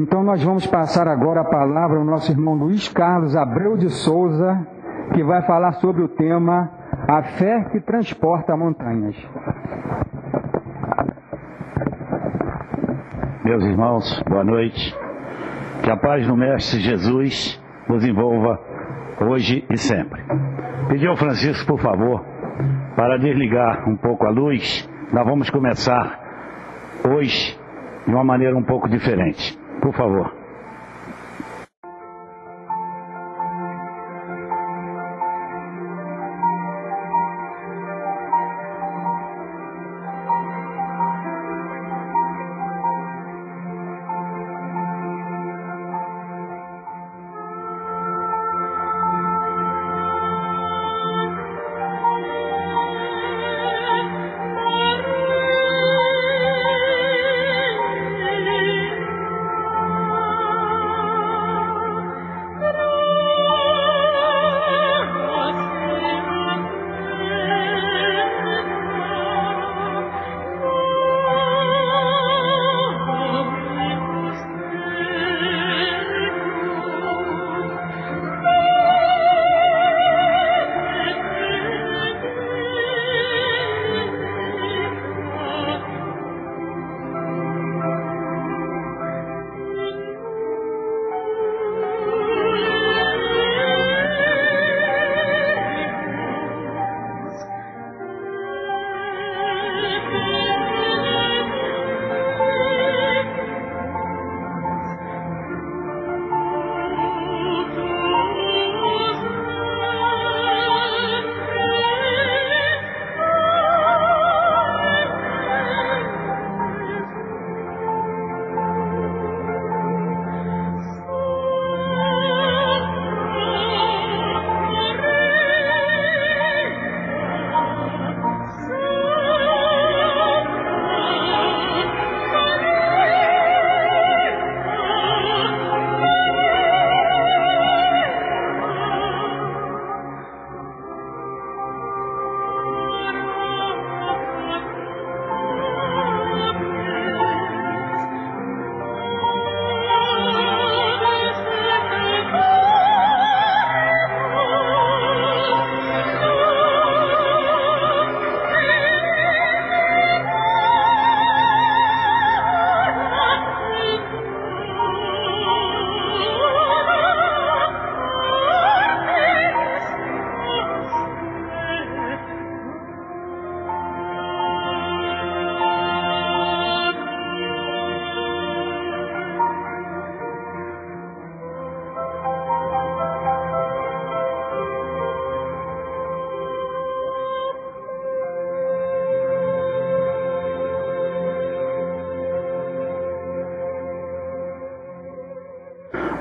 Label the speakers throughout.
Speaker 1: Então nós vamos passar agora a palavra ao nosso irmão Luiz Carlos Abreu de Souza, que vai falar sobre o tema A Fé que Transporta Montanhas.
Speaker 2: Meus irmãos, boa noite. Que a paz do Mestre Jesus nos envolva hoje e sempre. Pedir ao Francisco, por favor, para desligar um pouco a luz. Nós vamos começar hoje de uma maneira um pouco diferente. Por favor.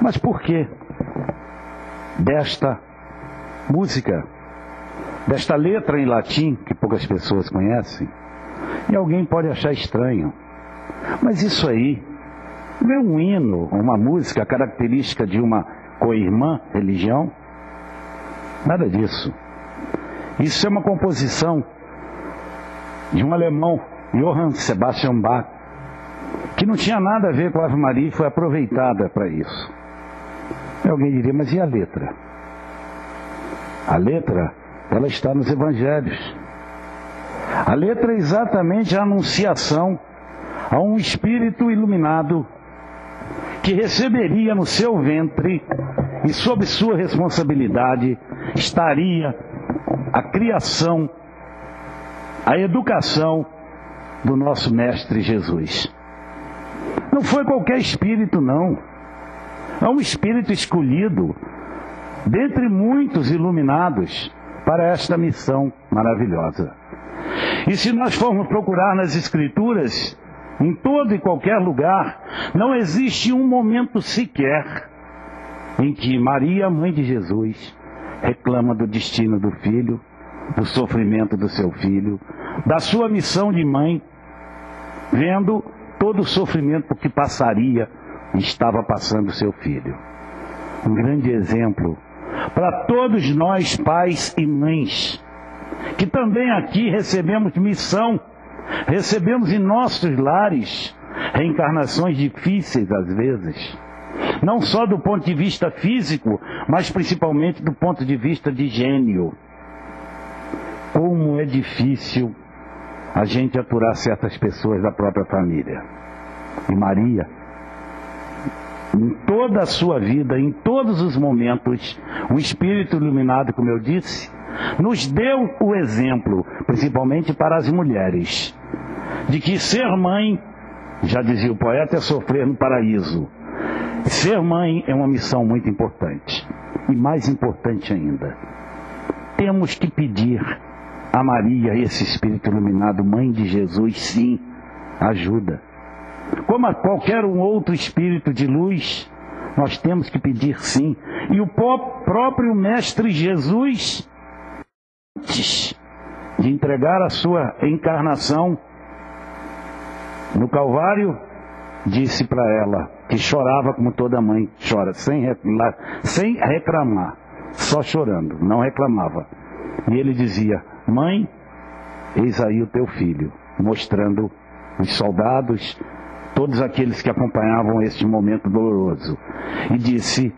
Speaker 2: Mas por que desta música, desta letra em latim, que poucas pessoas conhecem, e alguém pode achar estranho? Mas isso aí não é um hino, uma música característica de uma co-irmã religião? Nada disso. Isso é uma composição de um alemão, Johann Sebastian Bach, que não tinha nada a ver com a Ave Maria e foi aproveitada para isso. E alguém diria, mas e a letra? A letra, ela está nos evangelhos. A letra é exatamente a anunciação a um espírito iluminado que receberia no seu ventre e sob sua responsabilidade estaria a criação, a educação do nosso Mestre Jesus. Não foi qualquer espírito, não. É um espírito escolhido dentre muitos iluminados para esta missão maravilhosa. E se nós formos procurar nas Escrituras, em todo e qualquer lugar, não existe um momento sequer em que Maria, mãe de Jesus, reclama do destino do filho, do sofrimento do seu filho, da sua missão de mãe, vendo todo o sofrimento que passaria e estava passando seu filho. Um grande exemplo para todos nós, pais e mães, que também aqui recebemos missão, recebemos em nossos lares reencarnações difíceis às vezes, não só do ponto de vista físico, mas principalmente do ponto de vista de gênio. Como é difícil a gente aturar certas pessoas da própria família. E Maria, em toda a sua vida, em todos os momentos, o Espírito iluminado, como eu disse, nos deu o exemplo, principalmente para as mulheres, de que ser mãe, já dizia o poeta, é sofrer no paraíso. Ser mãe é uma missão muito importante. E mais importante ainda, temos que pedir a Maria, esse Espírito iluminado, Mãe de Jesus, sim, ajuda. Como a qualquer um outro Espírito de luz, nós temos que pedir sim. E o próprio Mestre Jesus, antes de entregar a sua encarnação no Calvário, disse para ela, que chorava como toda mãe chora, sem reclamar, só chorando, não reclamava. E ele dizia: mãe, eis aí o teu filho, mostrando os soldados, todos aqueles que acompanhavam este momento doloroso. E disse: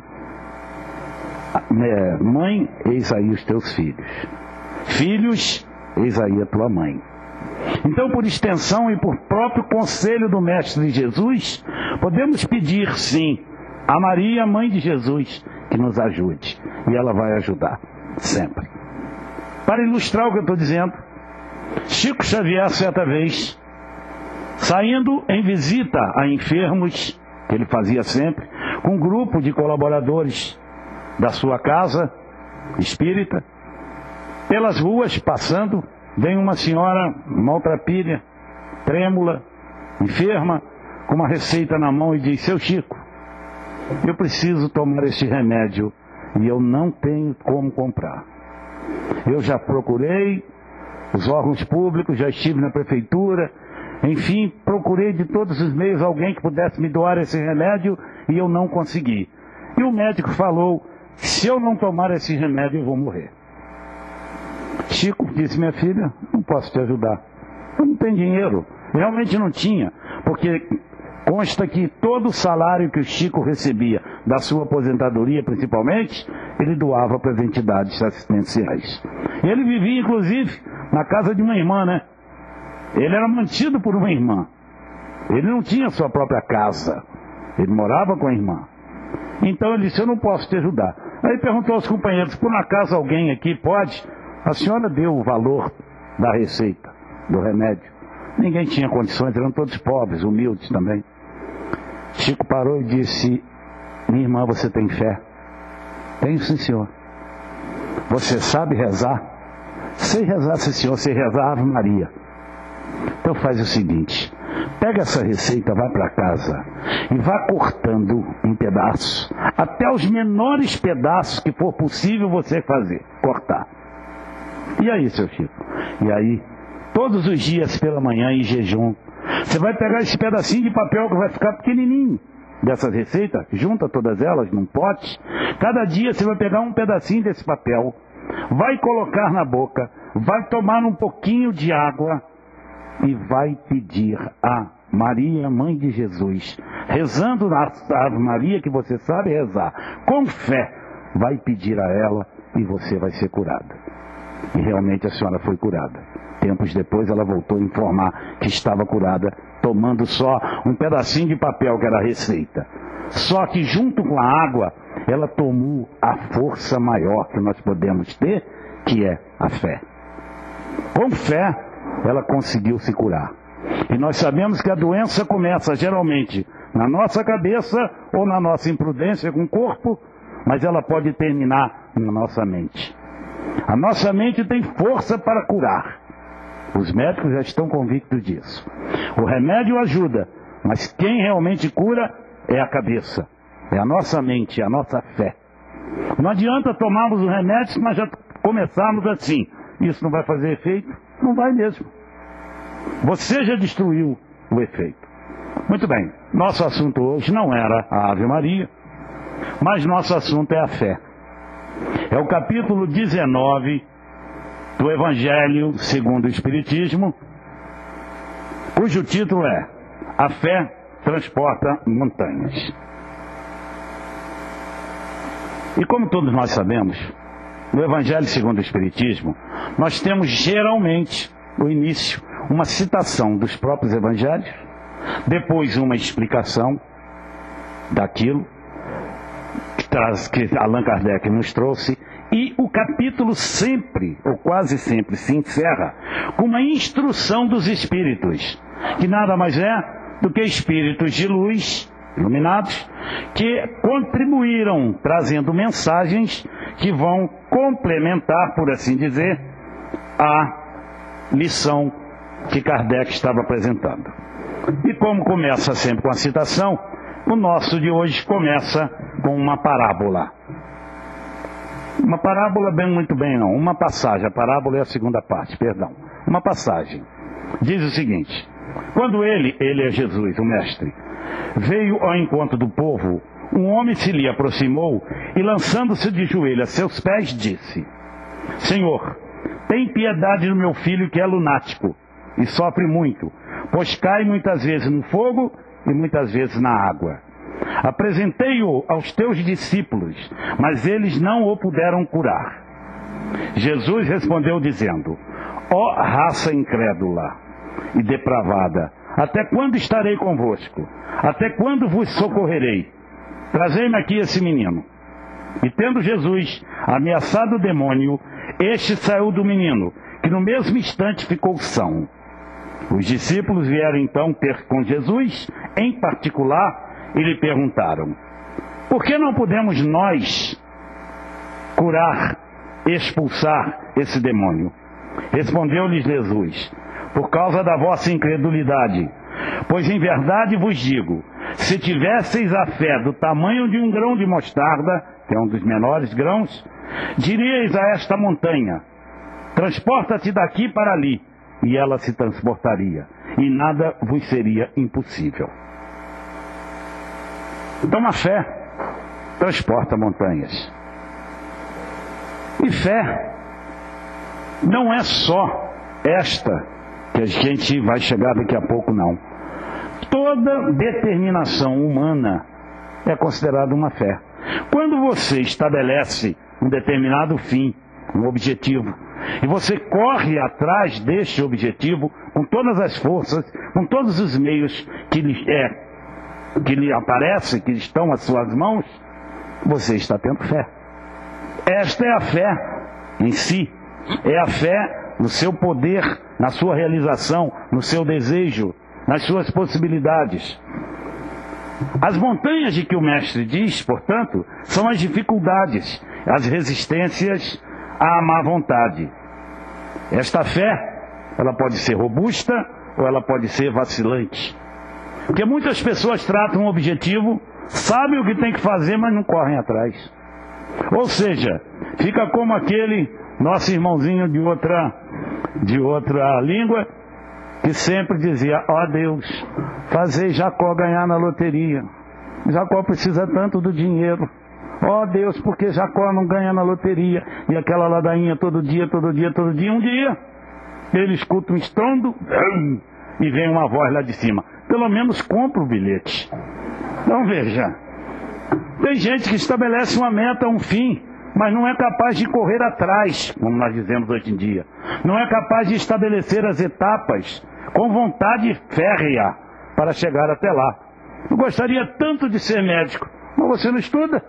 Speaker 2: mãe, eis aí os teus filhos. Filhos, eis aí a tua mãe. Então, por extensão e por próprio conselho do Mestre Jesus, podemos pedir sim a Maria, Mãe de Jesus, que nos ajude. E ela vai ajudar, sempre. Para ilustrar o que eu estou dizendo, Chico Xavier, certa vez, saindo em visita a enfermos, que ele fazia sempre, com um grupo de colaboradores da sua casa espírita, pelas ruas, passando, vem uma senhora maltrapilha, trêmula, enferma, com uma receita na mão e diz: seu Chico, eu preciso tomar este remédio e eu não tenho como comprar. Eu já procurei os órgãos públicos, já estive na prefeitura, enfim, procurei de todos os meios alguém que pudesse me doar esse remédio e eu não consegui. E o médico falou: se eu não tomar esse remédio eu vou morrer. Chico disse: minha filha, não posso te ajudar, eu não tenho dinheiro. Realmente não tinha, porque consta que todo o salário que o Chico recebia da sua aposentadoria, principalmente, ele doava para as entidades assistenciais. Ele vivia, inclusive, na casa de uma irmã, né? Ele era mantido por uma irmã. Ele não tinha sua própria casa, ele morava com a irmã. Então ele disse: eu não posso te ajudar. Aí perguntou aos companheiros: por acaso alguém aqui pode? A senhora deu o valor da receita, do remédio. Ninguém tinha condições, eram todos pobres, humildes também. Chico parou e disse: minha irmã, você tem fé? Tenho, sim, senhor. Você sabe rezar? Sei rezar, sim, senhor. Sei rezar Ave Maria. Então faz o seguinte: pega essa receita, vai para casa e vá cortando em pedaços, até os menores pedaços que for possível você fazer, cortar. E aí, seu Chico? E aí, todos os dias pela manhã em jejum, você vai pegar esse pedacinho de papel que vai ficar pequenininho dessas receitas, junta todas elas num pote. Cada dia você vai pegar um pedacinho desse papel, vai colocar na boca, vai tomar um pouquinho de água e vai pedir a Maria, Mãe de Jesus, rezando na Ave Maria, que você sabe rezar, com fé, vai pedir a ela e você vai ser curada. E realmente a senhora foi curada. Tempos depois ela voltou a informar que estava curada, tomando só um pedacinho de papel que era a receita. Só que junto com a água, ela tomou a força maior que nós podemos ter, que é a fé. Com fé, ela conseguiu se curar. E nós sabemos que a doença começa geralmente na nossa cabeça ou na nossa imprudência com o corpo, mas ela pode terminar na nossa mente. A nossa mente tem força para curar. Os médicos já estão convictos disso. O remédio ajuda, mas quem realmente cura é a cabeça, é a nossa mente, é a nossa fé. Não adianta tomarmos o remédio se nós já começarmos assim: isso não vai fazer efeito? Não vai mesmo. Você já destruiu o efeito. Muito bem, nosso assunto hoje não era a Ave Maria, mas nosso assunto é a fé. É o capítulo 19 do Evangelho segundo o Espiritismo, cujo título é: a fé transporta montanhas. E como todos nós sabemos, no Evangelho segundo o Espiritismo, nós temos geralmente, no início, uma citação dos próprios Evangelhos, depois uma explicação daquilo que Allan Kardec nos trouxe, e o capítulo sempre, ou quase sempre, se encerra com uma instrução dos espíritos, que nada mais é do que espíritos de luz, iluminados, que contribuíram trazendo mensagens que vão complementar, por assim dizer, a lição que Kardec estava apresentando. E como começa sempre com a citação, o nosso de hoje começa com uma parábola. Uma parábola, muito bem não, uma passagem. A parábola é a segunda parte, perdão. Uma passagem. Diz o seguinte: quando ele é Jesus, o mestre, veio ao encontro do povo, um homem se lhe aproximou e, lançando-se de joelho a seus pés, disse: Senhor, tem piedade do meu filho que é lunático e sofre muito, pois cai muitas vezes no fogo e muitas vezes na água. Apresentei-o aos teus discípulos, mas eles não o puderam curar. Jesus respondeu dizendo: Ó raça incrédula e depravada, até quando estarei convosco? Até quando vos socorrerei? Trazei-me aqui esse menino. E tendo Jesus ameaçado o demônio, este saiu do menino, que no mesmo instante ficou são. Os discípulos vieram então ter com Jesus, em particular, e lhe perguntaram: por que não podemos nós curar, expulsar esse demônio? Respondeu-lhes Jesus: por causa da vossa incredulidade. Pois em verdade vos digo, se tivesseis a fé do tamanho de um grão de mostarda, que é um dos menores grãos, diríeis a esta montanha: transporta-te daqui para ali, e ela se transportaria, e nada vos seria impossível. Então a fé transporta montanhas. E fé não é só esta que a gente vai chegar daqui a pouco, não. Toda determinação humana é considerada uma fé. Quando você estabelece um determinado fim, um objetivo, e você corre atrás deste objetivo com todas as forças, com todos os meios que lhe aparecem, que estão às suas mãos, você está tendo fé. Esta é a fé em si. É a fé no seu poder, na sua realização, no seu desejo, nas suas possibilidades. As montanhas de que o mestre diz, portanto, são as dificuldades, as resistências à má vontade. Esta fé, ela pode ser robusta ou ela pode ser vacilante. Porque muitas pessoas tratam um objetivo, sabem o que tem que fazer, mas não correm atrás. Ou seja, fica como aquele nosso irmãozinho de outra língua, que sempre dizia: ó Deus, fazei Jacó ganhar na loteria. Jacó precisa tanto do dinheiro. Ó Deus, porque Jacó não ganha na loteria. E aquela ladainha todo dia, um dia, ele escuta um estrondo e vem uma voz lá de cima: pelo menos compra o bilhete. Então veja, tem gente que estabelece uma meta, um fim, mas não é capaz de correr atrás, como nós dizemos hoje em dia. Não é capaz de estabelecer as etapas com vontade férrea para chegar até lá. Eu gostaria tanto de ser médico, mas você não estuda.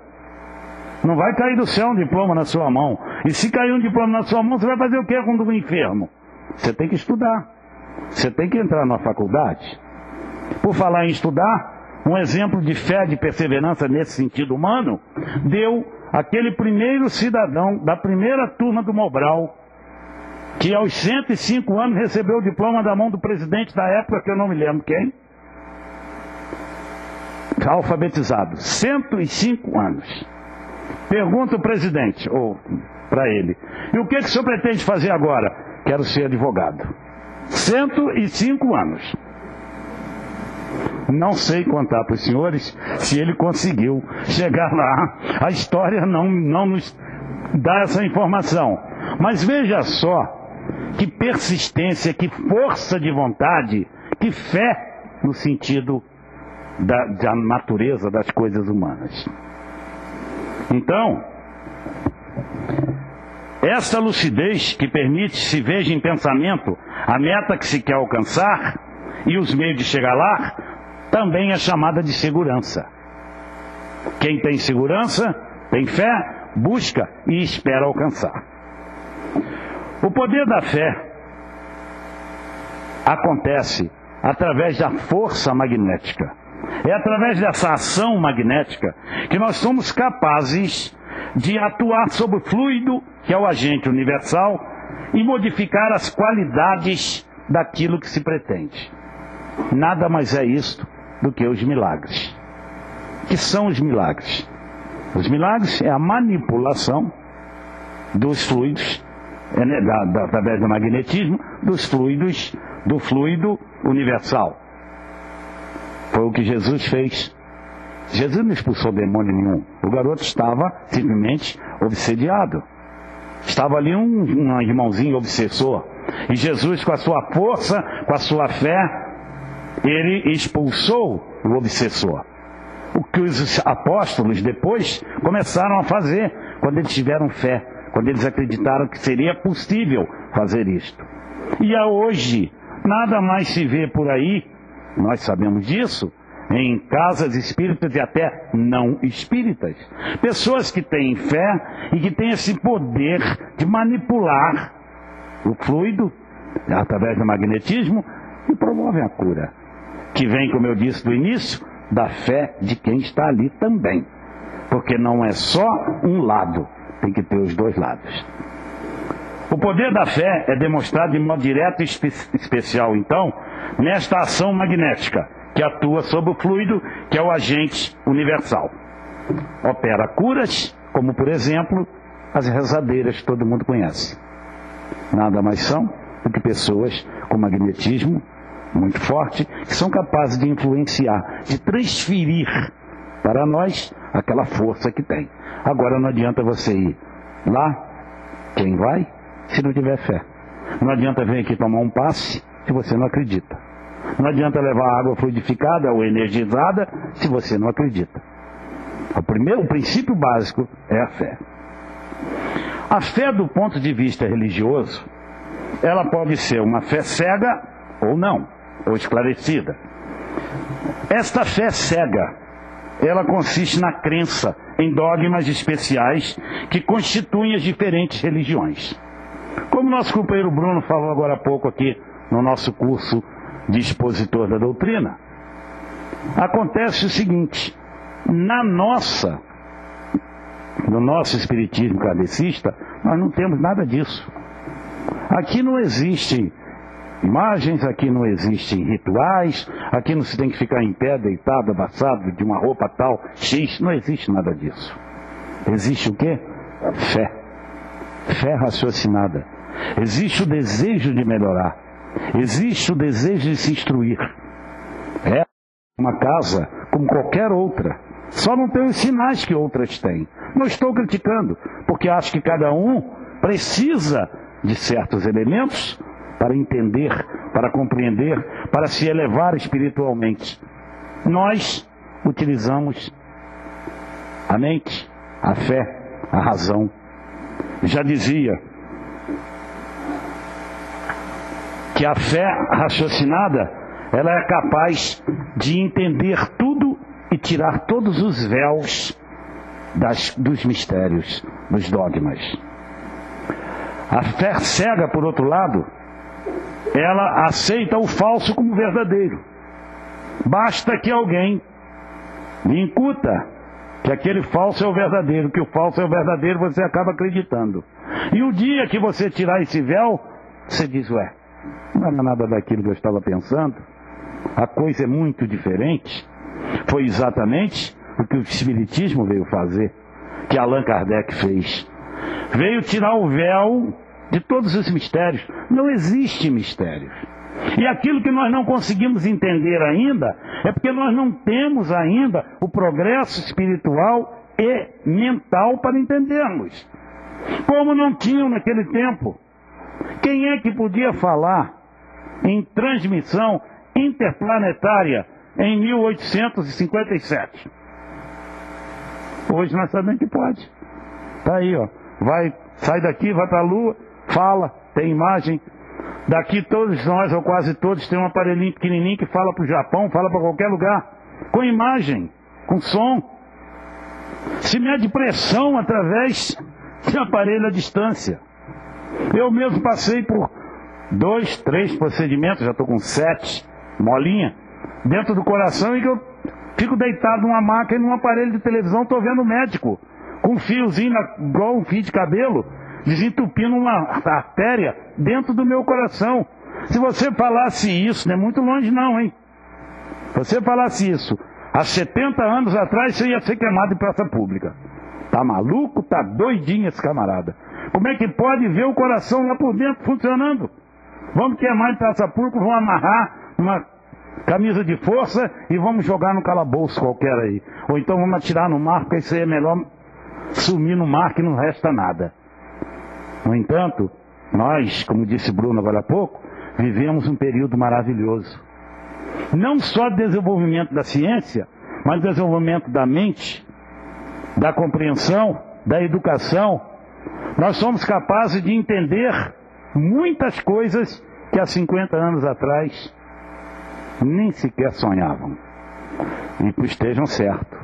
Speaker 2: Não vai cair do céu um diploma na sua mão. E se cair um diploma na sua mão, você vai fazer o quê quando um enfermo? Você tem que estudar. Você tem que entrar na faculdade. Por falar em estudar, um exemplo de fé, de perseverança nesse sentido humano, deu aquele primeiro cidadão da primeira turma do Mobral, que aos 105 anos recebeu o diploma da mão do presidente da época, que eu não me lembro quem, alfabetizado, 105 anos. Pergunta o presidente, ou para ele: e o que o senhor pretende fazer agora? Quero ser advogado. 105 anos. Não sei contar para os senhores se ele conseguiu chegar lá. A história não nos dá essa informação. Mas veja só que persistência, que força de vontade, que fé no sentido da natureza das coisas humanas. Então, essa lucidez que permite se veja em pensamento a meta que se quer alcançar e os meios de chegar lá, também é chamada de segurança. Quem tem segurança, tem fé, busca e espera alcançar. O poder da fé acontece através da força magnética. É através dessa ação magnética que nós somos capazes de atuar sobre o fluido, que é o agente universal, e modificar as qualidades daquilo que se pretende. Nada mais é isto do que os milagres. Que são os milagres? Os milagres é a manipulação dos fluidos, através do magnetismo, dos fluidos, do fluido universal. Foi o que Jesus fez. Jesus não expulsou demônio nenhum. O garoto estava simplesmente obsediado. Estava ali um irmãozinho obsessor. E Jesus, com a sua força, com a sua fé, ele expulsou o obsessor. O que os apóstolos depois começaram a fazer quando eles tiveram fé, quando eles acreditaram que seria possível fazer isto. E a hoje, nada mais se vê por aí, nós sabemos disso, em casas espíritas e até não espíritas. Pessoas que têm fé e que têm esse poder de manipular o fluido através do magnetismo e promovem a cura. Que vem, como eu disse no início, da fé de quem está ali também. Porque não é só um lado, tem que ter os dois lados. O poder da fé é demonstrado de modo direto e especial, então, nesta ação magnética, que atua sobre o fluido, que é o agente universal. Opera curas, como por exemplo, as rezadeiras que todo mundo conhece. Nada mais são do que pessoas com magnetismo muito forte, que são capazes de influenciar, de transferir para nós aquela força que tem. Agora não adianta você ir lá, quem vai, se não tiver fé. Não adianta vir aqui tomar um passe se você não acredita. Não adianta levar água fluidificada ou energizada se você não acredita. O princípio básico é a fé. A fé, do ponto de vista religioso, ela pode ser uma fé cega ou não, ou esclarecida. Esta fé cega, ela consiste na crença em dogmas especiais que constituem as diferentes religiões. Como nosso companheiro Bruno falou agora há pouco aqui no nosso curso de expositor da doutrina, acontece o seguinte: no nosso espiritismo kardecista, nós não temos nada disso. Aqui não existem imagens, aqui não existem rituais, aqui não se tem que ficar em pé, deitado, abraçado, de uma roupa tal, X, não existe nada disso. Existe o quê? Fé. Fé raciocinada. Existe o desejo de melhorar. Existe o desejo de se instruir. É uma casa como qualquer outra. Só não tem os sinais que outras têm. Não estou criticando, porque acho que cada um precisa de certos elementos para entender, para compreender, para se elevar espiritualmente. Nós utilizamos a mente, a fé, a razão. Já dizia que a fé raciocinada, ela é capaz de entender tudo e tirar todos os véus dos mistérios, dos dogmas. A fé cega, por outro lado, ela aceita o falso como verdadeiro. Basta que alguém lhe incuta que aquele falso é o verdadeiro, que o falso é o verdadeiro, você acaba acreditando. E o dia que você tirar esse véu, você diz, ué, não era nada daquilo que eu estava pensando, a coisa é muito diferente. Foi exatamente o que o Espiritismo veio fazer, que Allan Kardec fez. Veio tirar o véu de todos os mistérios. Não existe mistérios. E aquilo que nós não conseguimos entender ainda, é porque nós não temos ainda o progresso espiritual e mental para entendermos. Como não tinham naquele tempo. Quem é que podia falar em transmissão interplanetária em 1857. Hoje nós sabemos que pode. Está aí, ó. Sai daqui, vai para a Lua, fala, tem imagem. Daqui todos nós, ou quase todos, tem um aparelhinho pequenininho que fala para o Japão, fala para qualquer lugar, com imagem, com som. Se mede pressão através de aparelho à distância. Eu mesmo passei por 2, 3 procedimentos, já estou com 7, molinha, dentro do coração, e que eu fico deitado numa máquina e num aparelho de televisão, estou vendo o médico, com um fiozinho, igual um fio de cabelo, desentupindo uma artéria dentro do meu coração. Se você falasse isso, não é muito longe não, hein? Se você falasse isso há 70 anos atrás, você ia ser queimado em praça pública. Tá maluco? Tá doidinho esse camarada. Como é que pode ver o coração lá por dentro funcionando? Vamos queimar em praça pública, vamos amarrar uma camisa de força e vamos jogar no calabouço qualquer aí. Ou então vamos atirar no mar, porque isso aí é melhor sumir no mar que não resta nada. No entanto, nós, como disse Bruno agora há pouco, vivemos um período maravilhoso. Não só desenvolvimento da ciência, mas desenvolvimento da mente, da compreensão, da educação. Nós somos capazes de entender muitas coisas que há 50 anos atrás nem sequer sonhavam. E que estejam certos.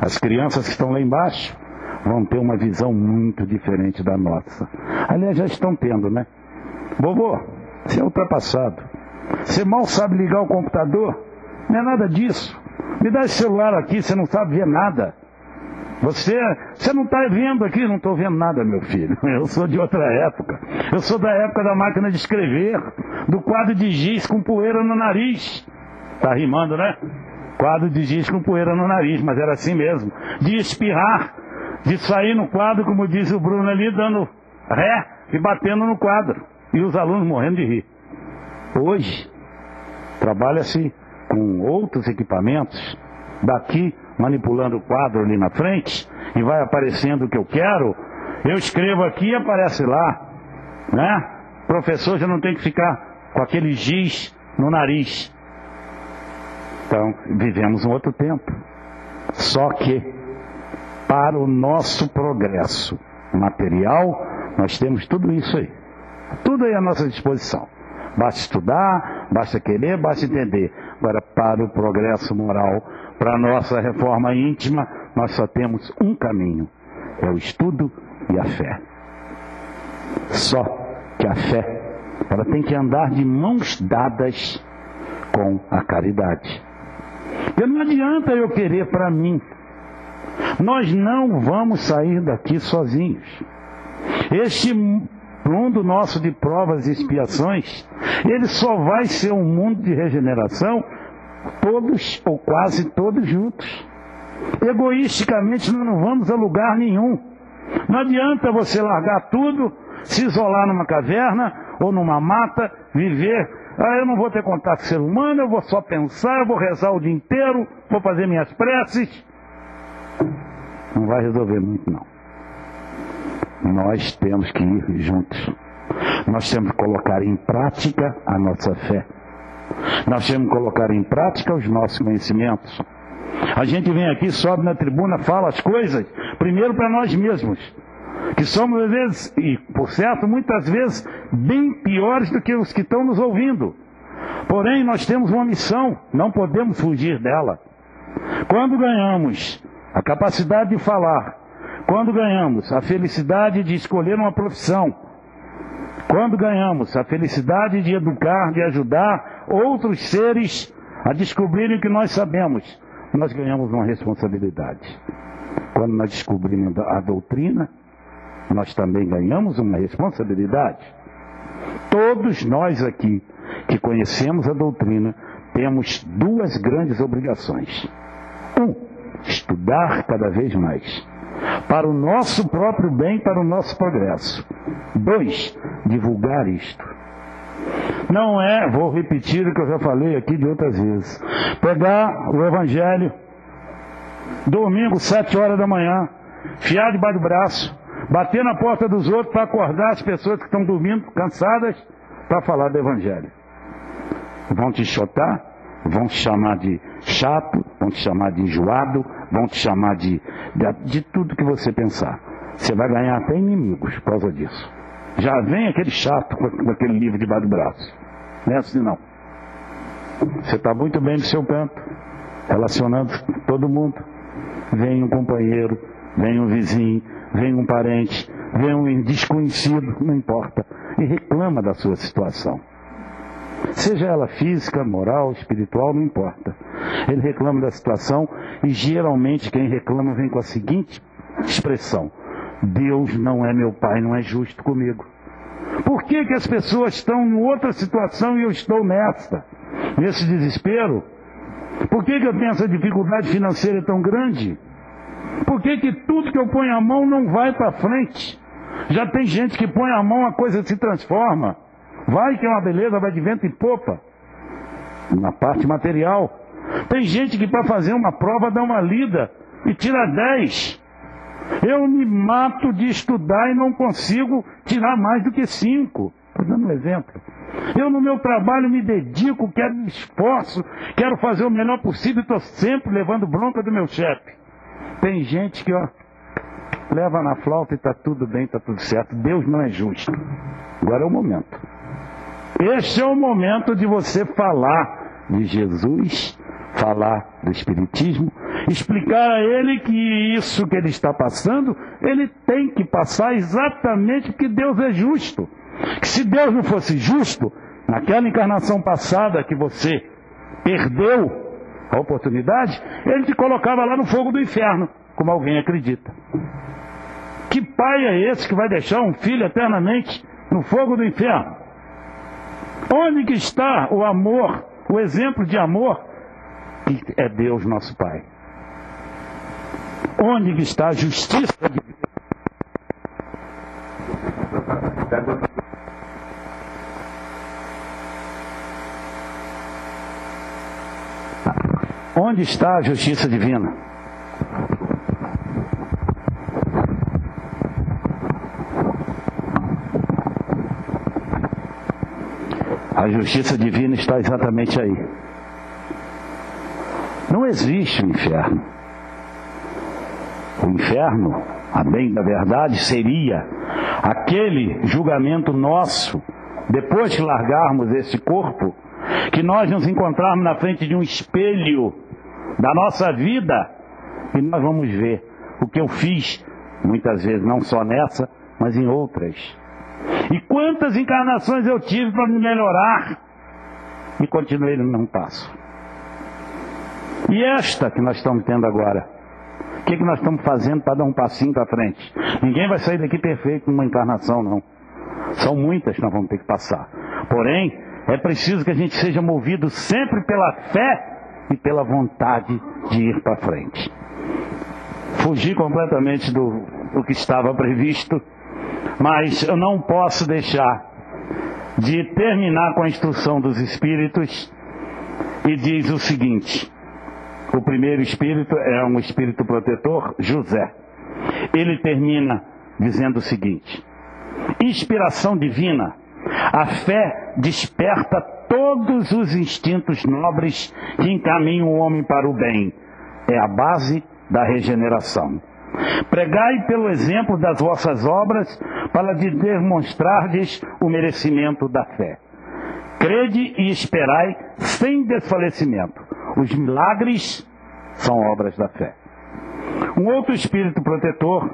Speaker 2: As crianças que estão lá embaixo vão ter uma visão muito diferente da nossa. Aliás, já estão tendo, né? Vovô, você é ultrapassado. Você mal sabe ligar o computador? Não é nada disso. Me dá esse celular aqui, você não sabe ver nada. Você não está vendo aqui? Não estou vendo nada, meu filho. Eu sou de outra época. Eu sou da época da máquina de escrever, do quadro de giz com poeira no nariz. Está rimando, né? Quadro de giz com poeira no nariz, mas era assim mesmo. De espirrar, de sair no quadro, como diz o Bruno ali, dando ré e batendo no quadro. E os alunos morrendo de rir. Hoje, trabalha-se com outros equipamentos, daqui manipulando o quadro ali na frente, e vai aparecendo o que eu quero, eu escrevo aqui e aparece lá, né? O professor já não tem que ficar com aquele giz no nariz. Então, vivemos um outro tempo. Só que, para o nosso progresso material, nós temos tudo isso aí. Tudo aí à nossa disposição. Basta estudar, basta querer, basta entender. Agora, para o progresso moral, para a nossa reforma íntima, nós só temos um caminho. É o estudo e a fé. Só que a fé, ela tem que andar de mãos dadas com a caridade. E não adianta eu querer para mim. Nós não vamos sair daqui sozinhos. Este mundo nosso de provas e expiações, ele só vai ser um mundo de regeneração, todos ou quase todos juntos. Egoisticamente nós não vamos a lugar nenhum. Não adianta você largar tudo, se isolar numa caverna ou numa mata, viver. Eu não vou ter contato com o ser humano, eu vou só pensar, eu vou rezar o dia inteiro, vou fazer minhas preces. Não vai resolver muito, não. Nós temos que ir juntos. Nós temos que colocar em prática a nossa fé. Nós temos que colocar em prática os nossos conhecimentos. A gente vem aqui, sobe na tribuna, fala as coisas, primeiro para nós mesmos, que somos, às vezes, e por certo, muitas vezes, bem piores do que os que estão nos ouvindo. Porém, nós temos uma missão, não podemos fugir dela. Quando ganhamos a capacidade de falar, quando ganhamos a felicidade de escolher uma profissão, quando ganhamos a felicidade de educar, de ajudar outros seres a descobrirem o que nós sabemos, nós ganhamos uma responsabilidade. Quando nós descobrimos a doutrina, nós também ganhamos uma responsabilidade. Todos nós aqui que conhecemos a doutrina temos duas grandes obrigações. Estudar cada vez mais, para o nosso próprio bem, para o nosso progresso. 2, divulgar isto. Não é, vou repetir o que eu já falei aqui de outras vezes, pegar o Evangelho, domingo, 7 horas da manhã, fiar debaixo do braço, bater na porta dos outros para acordar as pessoas que estão dormindo, cansadas, para falar do Evangelho. Vão te enxotar, vão te chamar de chato, vão te chamar de enjoado, vão te chamar de tudo que você pensar. Você vai ganhar até inimigos por causa disso. Já vem aquele chato com aquele livro debaixo do braço. Não é assim não. Você está muito bem no seu canto, relacionando com todo mundo. Vem um companheiro, vem um vizinho, vem um parente, vem um desconhecido, não importa, e reclama da sua situação. Seja ela física, moral, espiritual, não importa. Ele reclama da situação e geralmente quem reclama vem com a seguinte expressão: Deus não é meu pai, não é justo comigo. Por que que as pessoas estão em outra situação e eu estou nessa? Nesse desespero? Por que que eu tenho essa dificuldade financeira tão grande? Por que que tudo que eu ponho a mão não vai para frente? Já tem gente que põe a mão, a coisa se transforma. Vai que é uma beleza, vai de vento em popa. Na parte material. Tem gente que para fazer uma prova dá uma lida e tira 10. Eu me mato de estudar e não consigo tirar mais do que 5. Estou dando um exemplo. Eu no meu trabalho me dedico, quero me esforço, quero fazer o melhor possível e estou sempre levando bronca do meu chefe. Tem gente que leva na flauta e está tudo bem, está tudo certo. Deus não é justo. Agora é o momento. Este é o momento de você falar de Jesus, falar do Espiritismo, explicar a ele que isso que ele está passando, ele tem que passar exatamente porque Deus é justo. Que se Deus não fosse justo, naquela encarnação passada que você perdeu a oportunidade, ele te colocava lá no fogo do inferno, como alguém acredita. Que pai é esse que vai deixar um filho eternamente no fogo do inferno? Onde que está o amor, o exemplo de amor que é Deus nosso Pai? Onde que está a justiça de Deus? Onde está a justiça divina? A justiça divina está exatamente aí. Não existe o inferno. O inferno, a bem da verdade, seria aquele julgamento nosso, depois que largarmos esse corpo, que nós nos encontrarmos na frente de um espelho da nossa vida e nós vamos ver o que eu fiz, muitas vezes não só nessa, mas em outras. E quantas encarnações eu tive para me melhorar e continuei no mesmo passo. E esta que nós estamos tendo agora, o que nós estamos fazendo para dar um passinho para frente? Ninguém vai sair daqui perfeito numa encarnação, não. São muitas que nós vamos ter que passar. Porém, é preciso que a gente seja movido sempre pela fé e pela vontade de ir para frente. Fugi completamente do que estava previsto, mas eu não posso deixar de terminar com a instrução dos espíritos, e diz o seguinte: o primeiro espírito é um espírito protetor, José. Ele termina dizendo o seguinte: inspiração divina, a fé desperta todos os instintos nobres que encaminham o homem para o bem. É a base da regeneração. Pregai pelo exemplo das vossas obras para demonstrardes o merecimento da fé. Crede e esperai sem desfalecimento. Os milagres são obras da fé. Um outro espírito protetor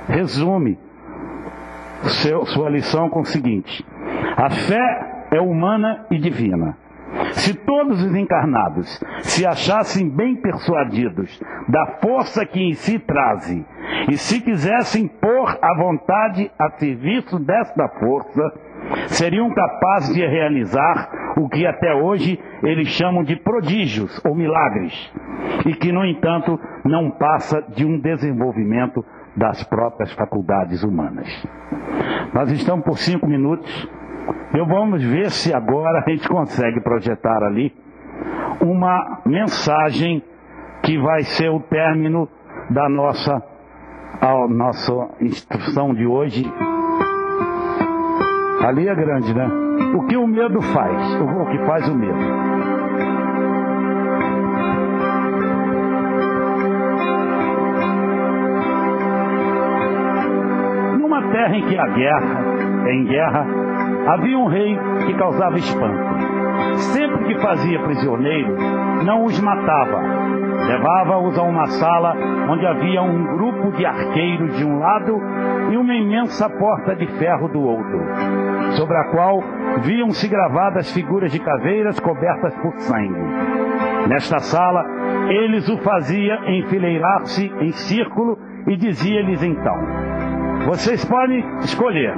Speaker 2: resume sua lição com o seguinte: a fé é humana e divina. Se todos os encarnados se achassem bem persuadidos da força que em si trazem, e se quisessem pôr a vontade a serviço desta força, seriam capazes de realizar o que até hoje eles chamam de prodígios ou milagres, e que, no entanto, não passa de um desenvolvimento das próprias faculdades humanas. Nós estamos por 5 minutos. Vamos ver se agora a gente consegue projetar ali uma mensagem que vai ser o término da nossa instrução de hoje. Ali é grande, né? O que o medo faz? O que faz o medo? terra em que em guerra, havia um rei que causava espanto. Sempre que fazia prisioneiro, não os matava. Levava-os a uma sala onde havia um grupo de arqueiros de um lado e uma imensa porta de ferro do outro, sobre a qual viam-se gravadas figuras de caveiras cobertas por sangue. Nesta sala, eles o faziam enfileirar-se em círculo e dizia-lhes então: vocês podem escolher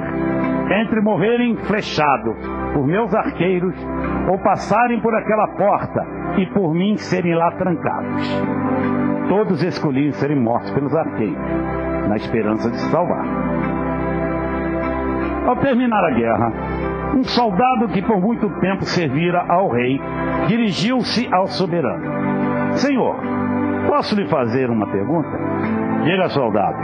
Speaker 2: entre morrerem flechados por meus arqueiros ou passarem por aquela porta e por mim serem lá trancados. Todos escolhiam serem mortos pelos arqueiros, na esperança de se salvar. Ao terminar a guerra, um soldado que por muito tempo servira ao rei dirigiu-se ao soberano: Senhor, posso lhe fazer uma pergunta? Diga, soldado,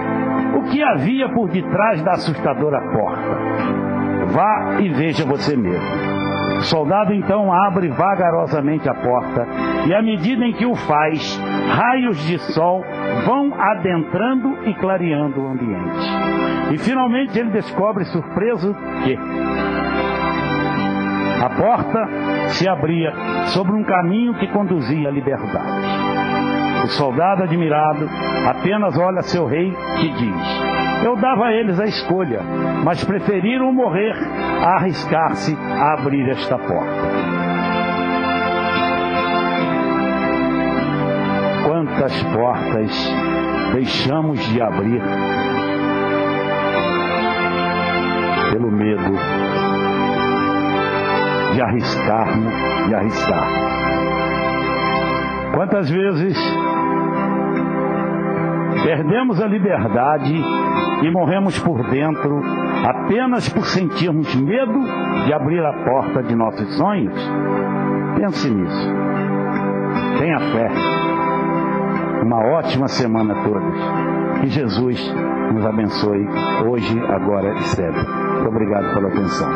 Speaker 2: o que havia por detrás da assustadora porta? Vá e veja você mesmo. O soldado então abre vagarosamente a porta e, à medida em que o faz, raios de sol vão adentrando e clareando o ambiente. E finalmente ele descobre, surpreso, que a porta se abria sobre um caminho que conduzia à liberdade. O soldado, admirado, apenas olha seu rei e diz: eu dava a eles a escolha, mas preferiram morrer a arriscar-se a abrir esta porta. Quantas portas deixamos de abrir pelo medo de arriscarmos e arriscar? Quantas vezes perdemos a liberdade e morremos por dentro apenas por sentirmos medo de abrir a porta de nossos sonhos? Pense nisso. Tenha fé. Uma ótima semana a todos. Que Jesus nos abençoe hoje, agora e sempre. Muito obrigado pela atenção.